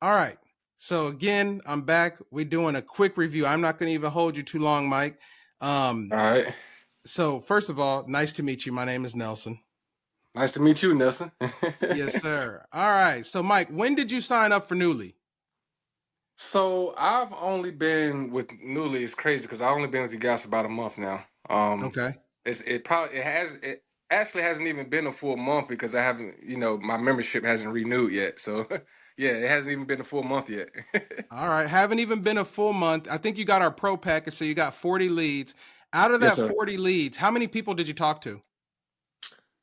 All right. So again, I'm back. We're doing a quick review. I'm not going to even hold you too long, Mike. All Um, right. so first of all, nice to meet you. My name is Nelson. Nice to meet you, Nelson. Yes, sir. All right. So Mike, when did you sign up for Newleey? So I've only been with Newleey. It's crazy because I've only been with you guys for about a month now. Okay. It actually hasn't even been a full month because I haven't, my membership hasn't renewed yet. So yeah, it hasn't even been a full month yet. All right. Haven't even been a full month. I think you got our pro package, so you got 40 leads. Out of Yes, that sir. 40 leads, how many people did you talk to?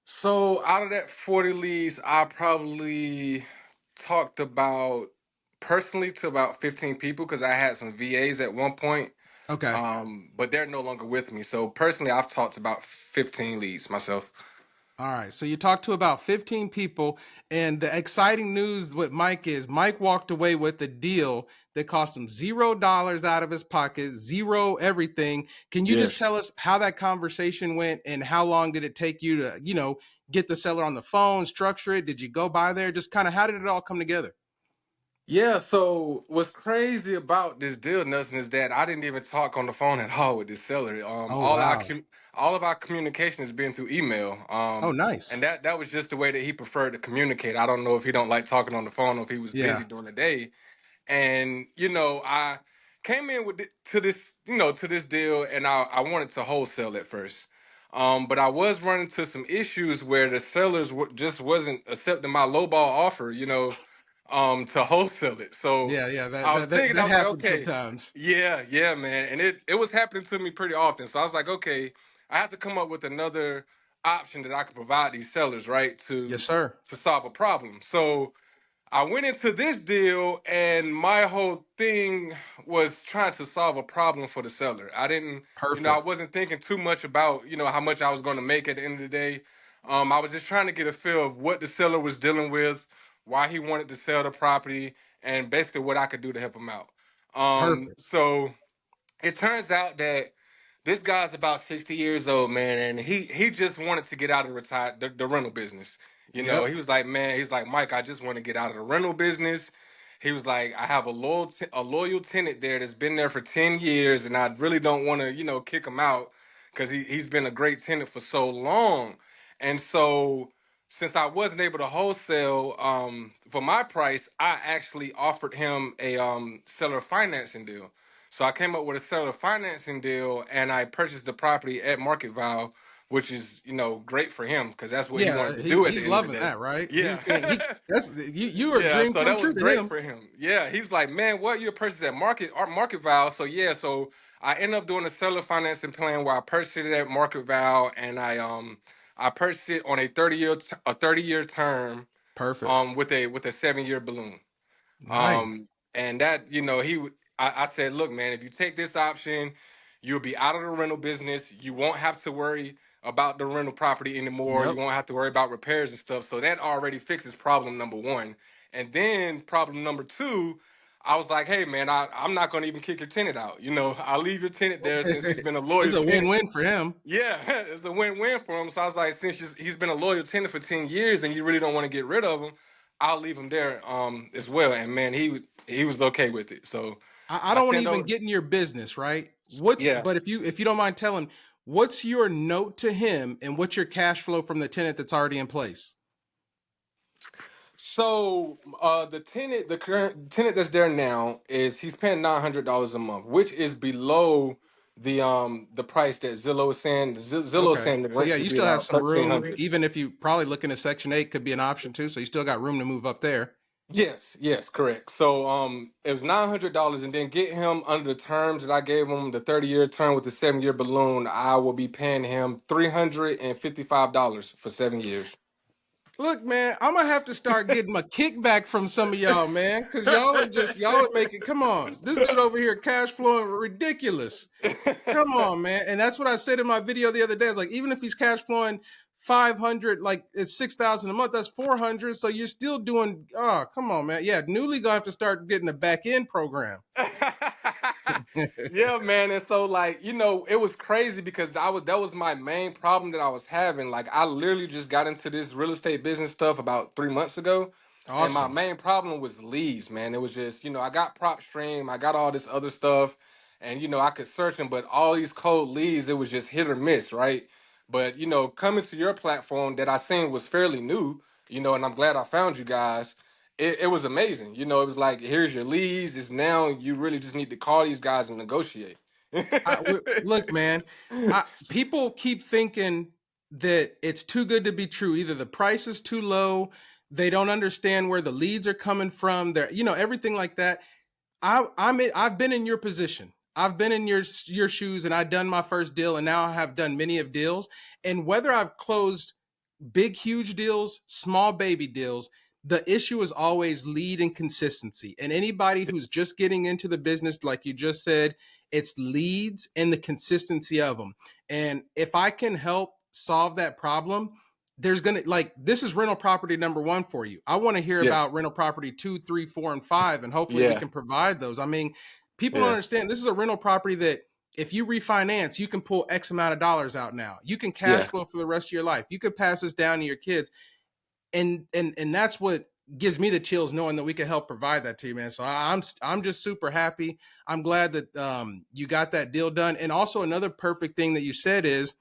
So out of that 40 leads, I probably talked about personally to about 15 people because I had some VAs at one point. Okay. But they're no longer with me. So personally, I've talked to about 15 leads myself. All right. So you talked to about 15 people, and the exciting news with Mike is Mike walked away with a deal that cost him $0 out of his pocket, zero everything. Can you just Yes. tell us how that conversation went and how long did it take you to, get the seller on the phone, structure it? Did you go by there? Just kind of how did it all come together? Yeah, so what's crazy about this deal, Nelson, is that I didn't even talk on the phone at all with this seller. Oh, wow. All of our communication has been through email. Oh, nice. And that was just the way that he preferred to communicate. I don't know if he don't like talking on the phone or if he was busy Yeah. during the day. And I came in to this deal, and I wanted to wholesale at first. But I was running into some issues where the sellers just wasn't accepting my lowball offer, to wholesale it. So Yeah. Yeah. That, I was that, that, thinking, I that was like, happens okay, sometimes. yeah, man, and it was happening to me pretty often. So I was like, okay, I have to come up with another option that I could provide these sellers, right, Yes, to sir. solve a problem. So I went into this deal, and my whole thing was trying to solve a problem for the seller. I didn't, I Perfect. wasn't thinking too much about, how much I was going to make at the end of the day. I was just trying to get a feel of what the seller was dealing with, why he wanted to sell the property, and basically what I could do to help him out. Perfect. So it turns out that this guy's about 60 years old, man, and he just wanted to get out of the rental business. Yep. He was like, man, he's like, Mike, I just want to get out of the rental business. He was like, I have a loyal tenant there that's been there for 10 years, and I really don't want to, kick him out because he's been a great tenant for so long. And so since I wasn't able to wholesale for my price, I actually offered him a seller financing deal. So I came up with a seller financing deal, and I purchased the property at market value, which is great for him because that's what he Yeah, wanted to do at the he's end of the loving day. that, right? He Yeah, think he that's you are a yeah. dream So come that true was to great him. for him. Yeah, he was like, man, what you purchased at market value? So yeah, so I ended up doing a seller financing plan where I purchased it at market value, and I purchased it on a 30-year term Perfect. with a 7-year balloon. Nice. And that, I said, look, man, if you take this option, you'll be out of the rental business. You won't have to worry about the rental property anymore. You Yep. won't have to worry about repairs and stuff. So that already fixes problem number one. And then problem number two, I was like, hey, man, I'm not going to even kick your tenant out. I'll leave your tenant there since he's been a loyal It's a tenant. win-win for him. Yeah, it's a win-win for him. So I was like, since he's been a loyal tenant for 10 years and you really don't want to get rid of him, I'll leave him there as well. And man, he was okay with it. So I I don't want to sent even over. get in your business, right? What's Yeah. but if you don't mind telling, what's your note to him and what's your cash flow from the tenant that's already in place? So the current tenant that's there now he's paying $900 a month, which is below the price that Zillow is saying. Zillow is Okay. saying the So rent yeah, should you be still have about some thirteen room, hundred. even if you probably looking at Section 8 could be an option too. So you still got room to move up there. Yes, correct. So it was $900, and then get him under the terms that I gave him, the 30-year term with the 7-year balloon. I will be paying him $355 for 7 years. Look, man, I'm gonna have to start getting a kickback from some of y'all, man, because y'all are making. Come on, this dude over here cash flowing ridiculous. Come on, man, and that's what I said in my video the other day. I was like, even if he's cash flowing 500, like it's 6,000 a month, that's 400. So you're still doing. Oh, come on, man. Yeah, Newly gonna have to start getting a back end program. Yeah, man. And so like, it was crazy because that was my main problem that I was having. Like I literally just got into this real estate business stuff about 3 months ago. And my Awesome. main problem was leads, man. It was just, I got prop stream, I got all this other stuff, and I could search them, but all these cold leads, it was just hit or miss, right? But coming to your platform that I seen was fairly new, and I'm glad I found you guys. It was amazing. It was like, here's your leads. It's now you really just need to call these guys and negotiate. Look, man, people keep thinking that it's too good to be true. Either the price is too low, they don't understand where the leads are coming from. They're, everything like that. I've been in your position. I've been in your shoes, and I've done my first deal, and now I have done many of deals. And whether I've closed big, huge deals, small baby deals, the issue is always lead and consistency. And anybody who's just getting into the business, like you just said, it's leads and the consistency of them. And if I can help solve that problem, there's gonna, like, this is rental property number one for you. I want to hear Yes. about rental property 2, 3, 4, and 5, and hopefully we Yeah. can provide those. I mean, people don't Yeah. understand this is a rental property that if you refinance, you can pull X amount of dollars out now. You can cash Yeah. flow for the rest of your life. You could pass this down to your kids. And that's what gives me the chills knowing that we can help provide that to you, man. So I'm just super happy. I'm glad that you got that deal done. And also another perfect thing that you said is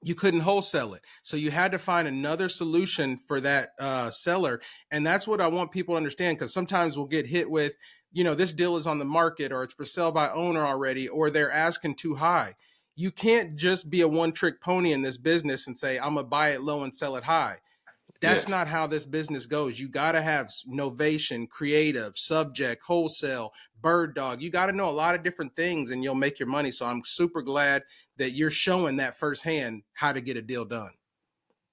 you couldn't wholesale it. So you had to find another solution for that seller. And that's what I want people to understand, because sometimes we'll get hit with, this deal is on the market, or it's for sale by owner already, or they're asking too high. You can't just be a one trick pony in this business and say, I'm going to buy it low and sell it high. That's Yes. not how this business goes. You got to have novation, creative, subject, wholesale, bird dog. You got to know a lot of different things and you'll make your money. So I'm super glad that you're showing that firsthand how to get a deal done.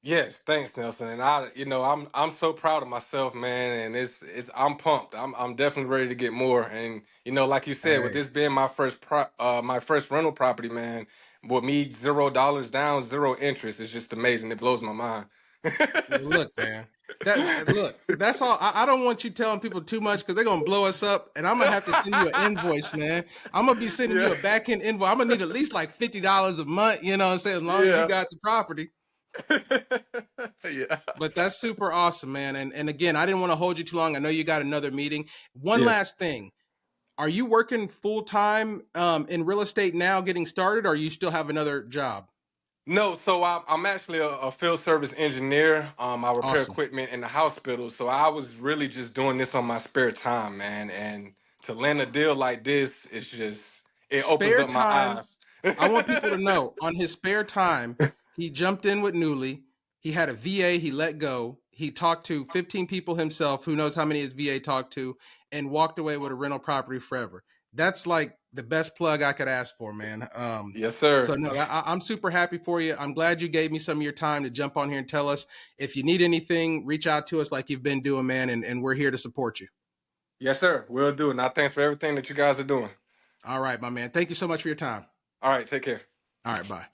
Yes, thanks, Nelson. And I'm so proud of myself, man. And I'm pumped. I'm definitely ready to get more. And like you said, with Hey, this being my first rental property, man, with me $0 down, zero interest, it's just amazing. It blows my mind. well, look, man. Look, that's all. I don't want you telling people too much because they're gonna blow us up, and I'm gonna have to send you an invoice, man. I'm gonna be sending you Yeah, a back end invoice. I'm gonna need at least like $50 a month. You know what I'm saying? As long as you yeah, got the property. yeah, But that's super awesome, man. And again, I didn't want to hold you too long. I know you got another meeting. One yes. last thing. Are you working full time in real estate now getting started, or you still have another job? No, so I'm actually a field service engineer. I repair Awesome. equipment in the hospital. So I was really just doing this on my spare time, man. And to land a deal like this, it opens Spare up my time. eyes. I want people to know on his spare time, he jumped in with Newleey. He had a VA he let go. He talked to 15 people himself, who knows how many his VA talked to, and walked away with a rental property forever. That's like the best plug I could ask for, man. Yes, So sir. no, I'm super happy for you. I'm glad you gave me some of your time to jump on here and tell us. If you need anything, reach out to us like you've been doing, man, and we're here to support you. Yes, sir. Will do. Now, thanks for everything that you guys are doing. All right, my man. Thank you so much for your time. All right, take care. All right, bye.